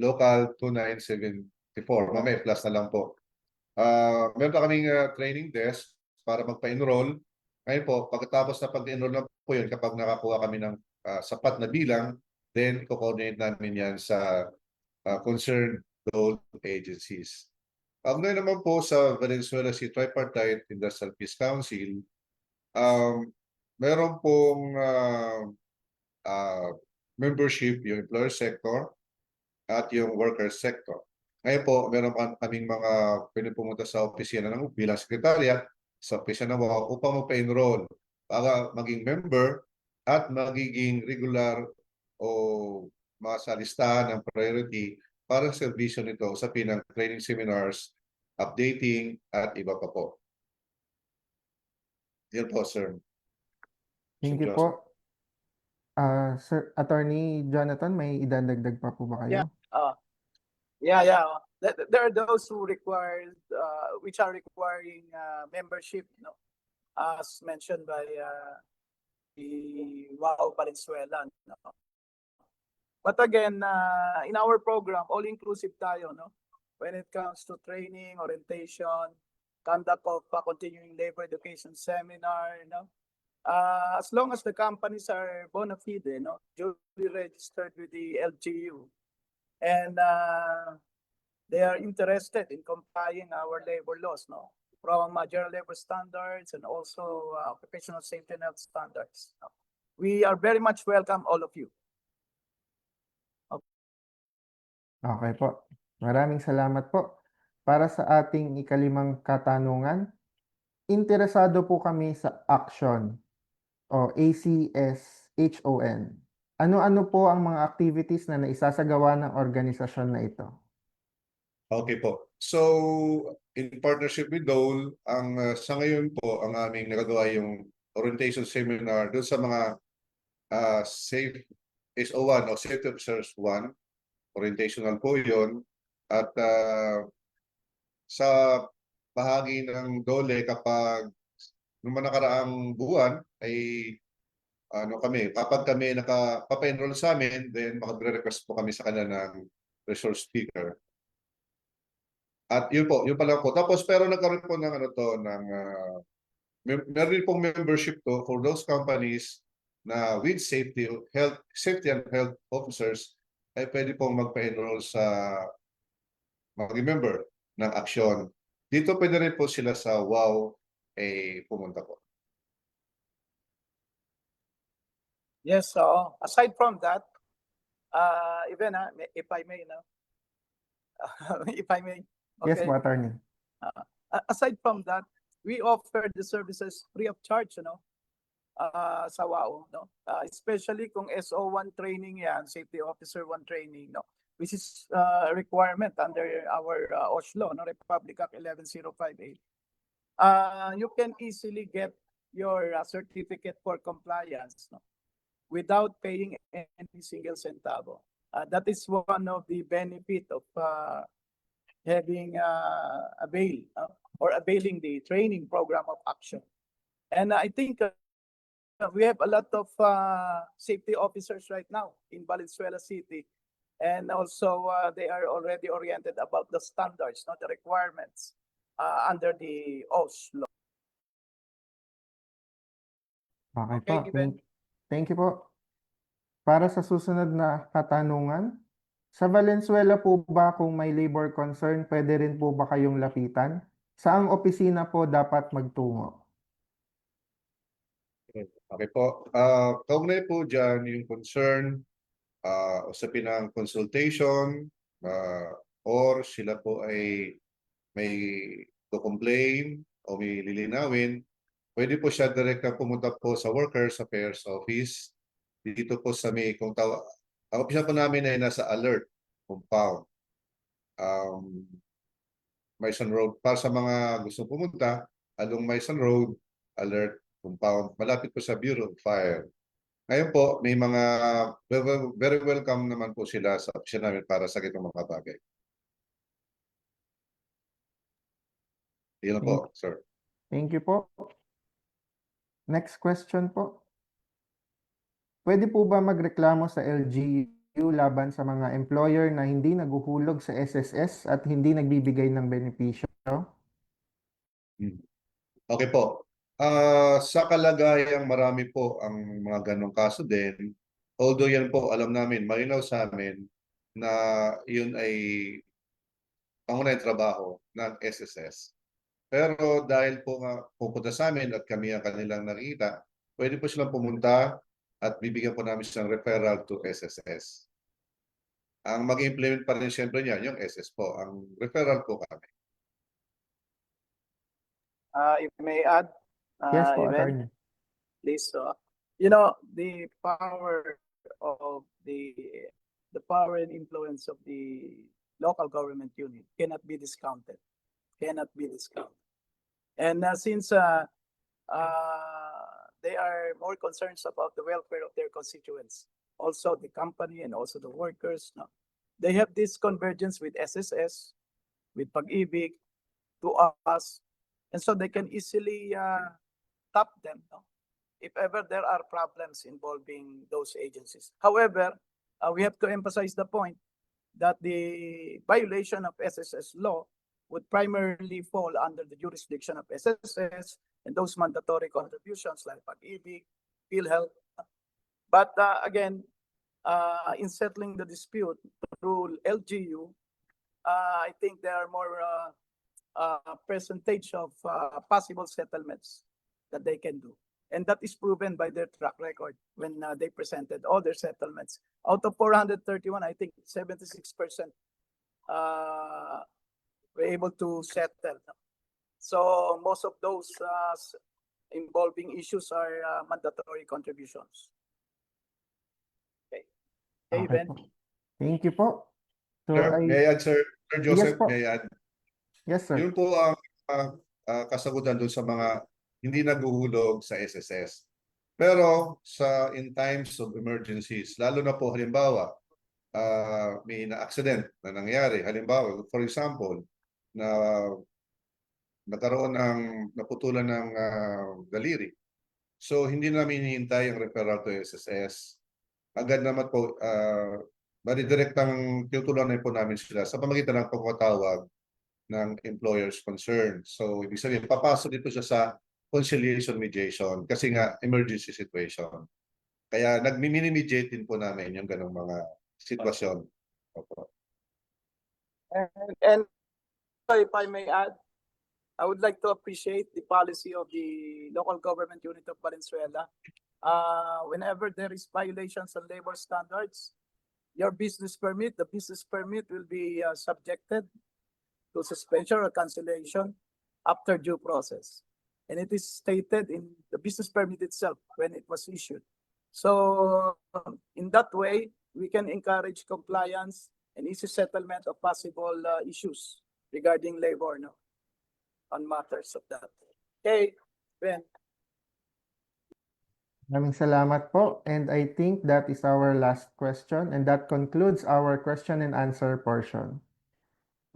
local 2974. Mamaya plus na lang po. Meron pa kaming training desk para magpa-enroll. Ngayon po, pagkatapos na pag-enroll na po yun, kapag nakakuha kami ng sapat na bilang, then i-coordinate namin yan sa concerned those agencies. Ngayon naman po sa Valenzuela City Tripartite Industrial Peace Council, meron pong membership yung employer sector at yung worker sector. Ngayon po, meron kaming mga pwede pumunta sa opisina ng bilang sekretarya sa opisina ng WOW upang magpa-enroll para maging member at magiging regular o sa listahan ng priority para sa serbisyo nito sa pinang training seminars, updating at iba pa po. Yan po, sir. Thank you Joseph. po. Sir Attorney Jonathan, may idadagdag pa po ba Yeah. kayo? Yeah. There are those who require, which are requiring membership, no, as mentioned by the WOW Valenzuela. No? But again, in our program, all-inclusive tayo, no? When it comes to training, orientation, conduct of continuing labor education seminar, you know, as long as the companies are bona fide, no, duly registered with the LGU, and they are interested in complying our labor laws, no, from general labor standards and also occupational safety and health standards. No? We are very much welcome all of you. Okay po. Maraming salamat po. Para sa ating ikalimang katanungan, interesado po kami sa action o ACSHON. Ano-ano po ang mga activities na naisasagawa ng organisasyon na ito? Okay po. So, in partnership with Dole, sa ngayon po, ang aming nagagawa yung orientation seminar doon sa mga Safe SO1 o Safety Officers 1. Orientational po yun. At sa bahagi ng Dole, kapag nung nakaraang buwan ay kapag kami nakapapa-enroll sa amin, then makapre-request po kami sa kanila ng resource speaker. At yun pa lang po. Tapos pero nagkaroon po ng meron din pong membership to for those companies na with safety and health officers ay pwede pong magpa-enroll sa maging member ng aksyon. Dito pwede rin po sila sa WOW pumunta po. Yes, so aside from that, even if I may, no, if I may. Yes Okay. po, Attorney. Aside from that, we offer the services free of charge, sa WOW, no? Especially kung SO1 training yan, Safety Officer 1 training, no? Which is requirement under our Oslo, no? Republic Act 11058. You can easily get your certificate for compliance, no? Without paying any single centavo. That is one of the benefit of having availing the training program of action. And I think we have a lot of safety officers right now in Valenzuela City. And also they are already oriented about the standards, not the requirements under the Oslo. Okay Okay, po. given. Thank you po. Para sa susunod na katanungan, sa Valenzuela po ba kung may labor concern, pwede rin po ba kayong lapitan? Saang opisina po dapat magtungo? Okay po. Kaugnay po dyan yung concern, usapin ng consultation, or sila po ay may to-complain o may lilinawin, pwede po siya direkta pumunta po sa Workers Affairs Office. Dito po sa ang opisina po namin ay nasa Alert Compound. Maison Road. Para sa mga gustong pumunta, along Maison Road, Alert Compound. Malapit po sa Bureau of Fire. Ngayon po, may mga very welcome naman po sila sa opisina namin para sa ganitong mga bagay. Yun po, sir. Thank you po. Next question po. Pwede po ba magreklamo sa LGU laban sa mga employer na hindi naguhulog sa SSS at hindi nagbibigay ng benepisyo? Okay po. Sa kalagayang marami po ang mga ganong kaso din. Although yan po, alam namin, malinaw sa amin na yun ay pangunahing trabaho ng SSS. Pero dahil po nga pupunta sa amin at kami ang kanilang nakita, pwede po silang pumunta at bibigyan po namin silang referral to SSS. Ang mag-implement pa rin siyempre niyan, yung SS po. Ang referral po kami. If may add, Yes po, Even, attorney. please. You know, the power of the power and influence of the local government unit cannot be discounted. Cannot be discounted. And since they are more concerned about the welfare of their constituents, also the company and also the workers, no? They have this convergence with SSS, with Pag-ibig, to us, and so they can easily tap them, no? If ever there are problems involving those agencies. However, we have to emphasize the point that the violation of SSS law would primarily fall under the jurisdiction of SSS and those mandatory contributions like Pag-ibig, PhilHealth. But again, in settling the dispute through LGU, I think there are more percentage of possible settlements that they can do. And that is proven by their track record when they presented all their settlements. Out of 431, I think 76% were able to settle. So most of those involving issues are mandatory contributions. Okay. Okay, Okay Ben. po. Thank you po. So Sir, may I add, Sir? Sir Joseph, po. may I add? Yes, sir. Yun po ang kasagutan doon sa mga hindi naguhulog sa SSS. Pero in times of emergencies, lalo na po halimbawa, may na-accident na nangyari. Halimbawa, for example, na nagkaroon ng naputulan ng daliri. So hindi namin hinihintay ang referral to SSS. Agad naman po, direktang tutulungan po namin sila sa pamamagitan ng pagkatawag ng employer's concern. So ibig sabihin, papasok dito siya sa conciliation mediation kasi nga emergency situation. Kaya nagmi-mediate din po namin yung ganong mga sitwasyon. Opo. And if I may add, I would like to appreciate the policy of the local government unit of Valenzuela. Whenever there is violations on labor standards, your business permit, the business permit will be subjected to suspension or cancellation after due process. And it is stated in the business permit itself when it was issued. So in that way, we can encourage compliance and easy settlement of possible issues regarding labor, no, on matters of that. Okay, Ben. Maraming salamat po. And I think that is our last question and that concludes our question and answer portion.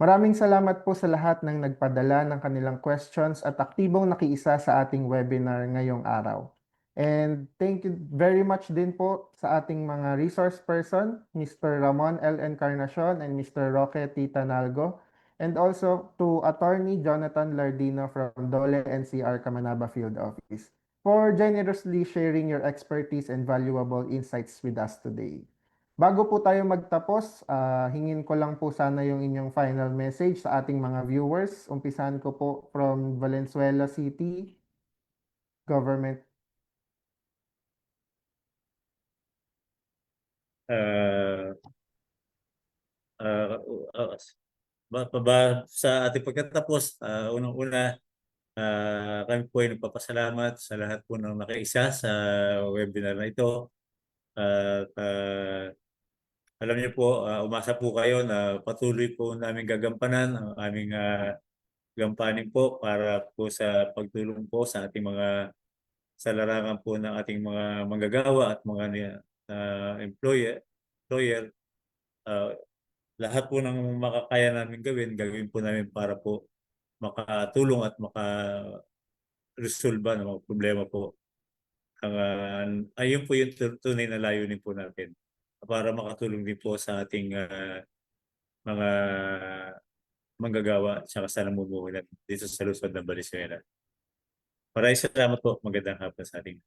Maraming salamat po sa lahat ng nagpadala ng kanilang questions at aktibong nakiisa sa ating webinar ngayong araw. And thank you very much din po sa ating mga resource person, Mr. Ramon L. Encarnacion and Mr. Roque T. Tanalgo, and also to Attorney Jonathan Lardino from Dole NCR Camanaba Field Office for generously sharing your expertise and valuable insights with us today. Bago po tayo magtapos, hingin ko lang po sana yung inyong final message sa ating mga viewers. Umpisahan ko po from Valenzuela City Government. Sa ating pagkatapos, unang-una, kami po ay nagpapasalamat sa lahat po ng nakaisa sa webinar na ito. Alam niyo po, umasa po kayo na patuloy po namin gagampanan ang aming gampanin po para po sa pagtulong po sa ating mga sa larangan po ng ating mga manggagawa at mga employer. Lahat po ng makakaya namin gawin po namin para po makatulong at maka-resolve ng mga problema po. Ayun po yung tunay na layunin po natin para makatulong din po sa ating mga manggagawa at saka sa namumuhunan dito sa lungsod ng Valenzuela. Maraming salamat po. Magandang hapon sa ating.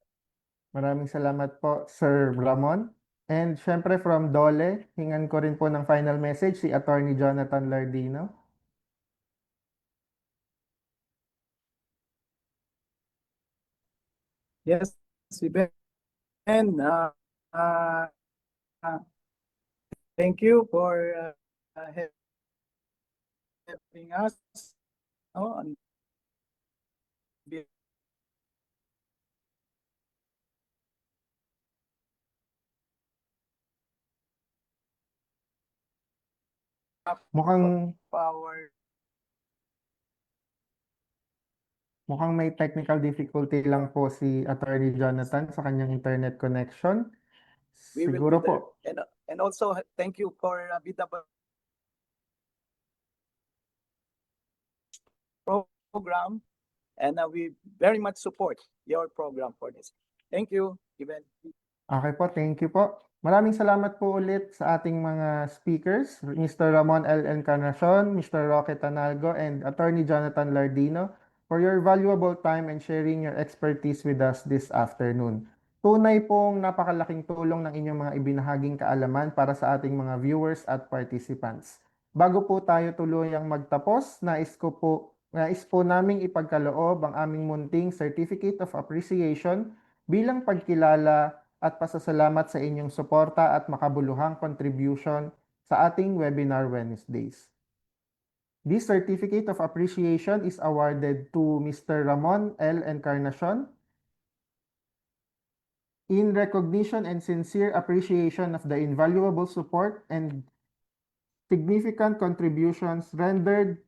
Maraming salamat po, Sir Ramon. And syempre from Dole, hingan ko rin po ng final message si Attorney Jonathan Lardino. Yes, si Ben. Thank you for having us. On Mukhang our may technical difficulty lang po si Attorney Jonathan sa kanyang internet connection. we will Siguro be there. po. And also thank you for BW program, and we very much support your program for this. Thank you, Given. Okay po, thank you po. Maraming salamat po ulit sa ating mga speakers, Mr. Ramon L. Encarnacion, Mr. Roque Tanalgo, and Attorney Jonathan Lardino for your valuable time and sharing your expertise with us this afternoon. Tunay pong napakalaking tulong ng inyong mga ibinahaging kaalaman para sa ating mga viewers at participants. Bago po tayo tuluyang magtapos, nais po naming ipagkaloob ang aming munting Certificate of Appreciation bilang pagkilala at pasasalamat sa inyong suporta at makabuluhang contribution sa ating Webinar Wednesdays. This Certificate of Appreciation is awarded to Mr. Ramon L. Encarnacion in recognition and sincere appreciation of the invaluable support and significant contributions rendered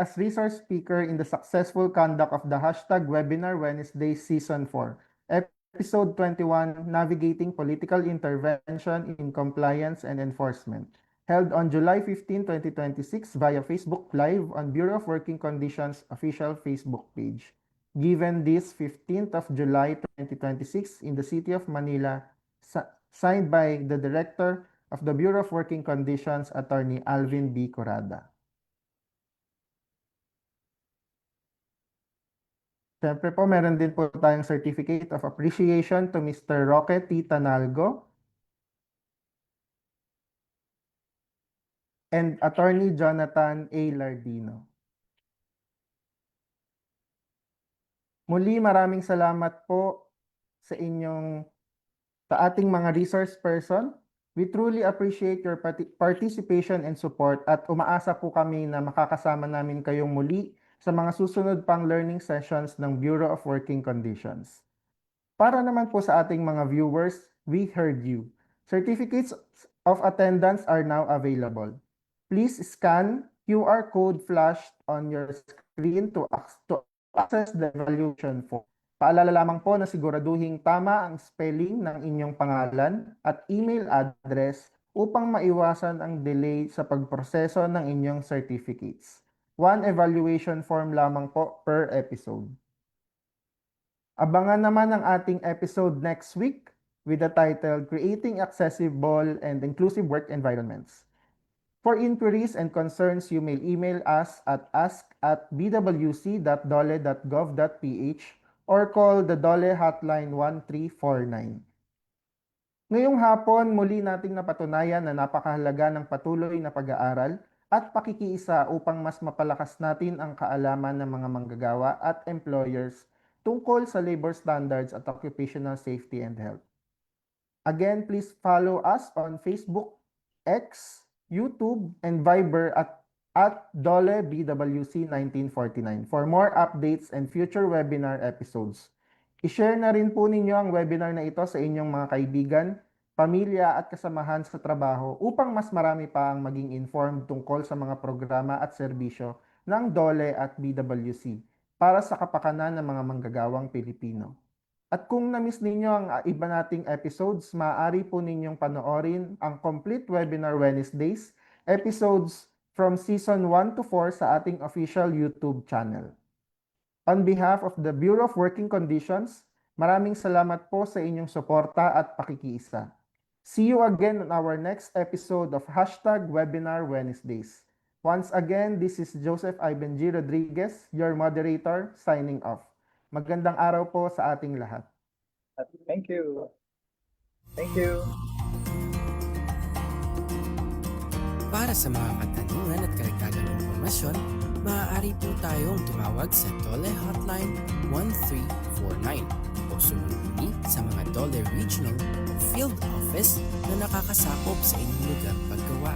as resource speaker in the successful conduct of the hashtag Webinar Wednesday Season 4, Episode 21, Navigating Political Intervention in Compliance and Enforcement, held on July 15, 2026 via Facebook Live on Bureau of Working Conditions official Facebook page. Given this 15th of July 2026 in the city of Manila, signed by the Director of the Bureau of Working Conditions, Attorney Alvin B. Corrada. Siyempre po, meron din po tayong Certificate of Appreciation to Mr. Roque T. Tanalgo and Attorney Jonathan A. Lardino. Muli, maraming salamat po sa ating mga resource person. We truly appreciate your participation and support at umaasa po kami na makakasama namin kayong muli sa mga susunod pang learning sessions ng Bureau of Working Conditions. Para naman po sa ating mga viewers, we heard you. Certificates of attendance are now available. Please scan QR code flashed on your screen to access the evaluation form. Paalala lamang po na siguraduhin tama ang spelling ng inyong pangalan at email address upang maiwasan ang delay sa pagproseso ng inyong certificates. One evaluation form lamang po per episode. Abangan naman ang ating episode next week with the title Creating Accessible and Inclusive Work Environments. For inquiries and concerns, you may email us at ask@bwc.dole.gov.ph or call the Dole Hotline 1349. Ngayong hapon, muli nating napatunayan na napakahalaga ng patuloy na pag-aaral at pakikiisa upang mas mapalakas natin ang kaalaman ng mga manggagawa at employers tungkol sa labor standards at occupational safety and health. Again, please follow us on Facebook, X, YouTube, and Viber at Dole BWC 1949 for more updates and future webinar episodes. I-share na rin po ninyo ang webinar na ito sa inyong mga kaibigan, pamilya at kasamahan sa trabaho upang mas marami pa ang maging informed tungkol sa mga programa at serbisyo ng DOLE at BWC para sa kapakanan ng mga manggagawang Pilipino. At kung na-miss ninyo ang iba nating episodes, maaari po ninyong panoorin ang complete Webinar Wednesdays episodes from Season 1 to 4 sa ating official YouTube channel. On behalf of the Bureau of Working Conditions, maraming salamat po sa inyong suporta at pakikiisa. See you again on our next episode of Hashtag Webinar Wednesdays. Once again, this is Joseph Ivan G. Rodriguez, your moderator, signing off. Magandang araw po sa ating lahat. Thank you. Thank you. Para sa mga katanungan at karagdagang impormasyon, maaari po tayong tumawag sa DOLE Hotline 1349 o sumuni sa mga DOLE Regional o Field Office na nakakasakop sa inyong lugar paggawa.